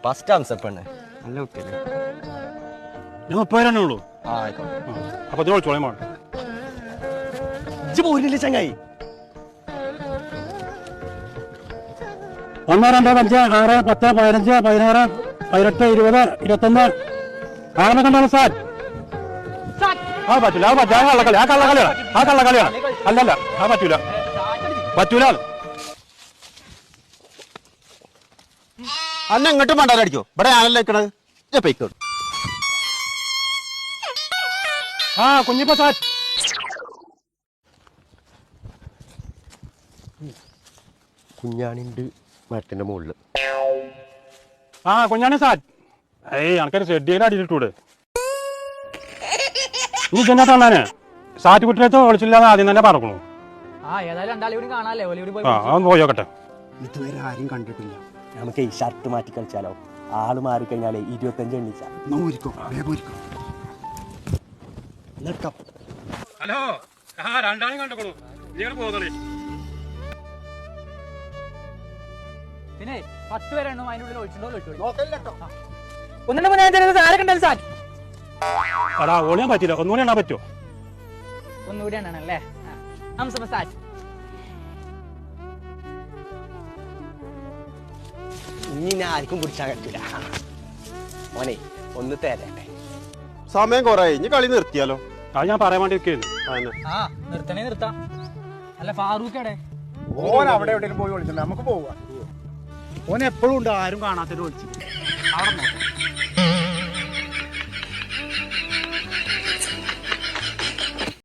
First ആംസപ്പെണ്ണേ നല്ല കുട്ടിയല്ലേ? ഞാൻ 30 ഉള്ളൂ. അപ്പൊ ചോളി മോൾ പോരില്ലേ ചങ്ങായി? 1 2 5 6 10 15 16 18 20 21 ആറിനെ കണ്ടാണ് സാർ. ആ പറ്റൂല, ആ കള്ളക്കളി, ആ കള്ളക്കളിയാണ്. അല്ലല്ല, ആ പറ്റൂല. അന്ന് എങ്ങോട്ടും മണ്ടാരടിക്കോ? ഇവിടെ ഞാനല്ലേ നിൽക്കണത്. പൊയ്ക്കോ. ആ കുഞ്ഞിപ്പ സാർ. കുഞ്ഞാണിണ്ട് മരത്തിന്റെ മുകളില്. ആ കുഞ്ഞാണി സാർ. അനക്കൊരു ഷെഡിയിൽ അടിയിലിട്ടൂടെ? നീ ചെന്നാട്ടാണ് സാറ്റ് കുട്ടിയത്ത് ഒളിച്ചില്ലാതെ ആദ്യം തന്നെ പറക്കണു. പോയോക്കട്ടെ. ഇതുവരെ ആരും കണ്ടിട്ടില്ല. നമുക്ക് ഈ ഷർട്ട് മാറ്റി കളിച്ചാലോ? ആള് മാറിക്കഴിഞ്ഞാലേ 25 എണ്ണിച്ച. ഹലോ, രണ്ടാളും കണ്ടോളൂ. നിങ്ങൾ പോകുന്നോളി. പിന്നെ 10 പേരെ എണ്ണും അതിൻ്റെ ഉള്ളിൽ ഒളിച്ചിട്ടുണ്ടോ? ഒന്നിന്റെ മുന്നേ സാറെ കണ്ടല്ലോ സാർ. അടാ ഓളിയാൻ പറ്റില്ല, ഒന്നുകൂടി എണ്ണാൻ പറ്റുമോ? ഒന്നുകൂടി എണ്ണണല്ലേ? സാർ ഇനി ഞാൻ ആർക്കും കുടിച്ചാൻ പറ്റൂല. മോനെ ഒന്ന് തരട്ടെ. സമയം കൊറേ ഇനി കളി നിർത്തിയാലോ? അത് ഞാൻ പറയാൻ വേണ്ടി ഇരിക്കുന്നു. നിർത്താം. അല്ല ഫാറൂഖ് എവിടെ? ഓൻ അവിടെ എവിടെയും പോയി വിളിച്ചിട്ടുണ്ട്. നമുക്ക് പോവാ. ഓൻ എപ്പോഴും ഉണ്ട് ആരും കാണാത്തൊരു വിളിച്ചു. അവിടെ നോക്കാം.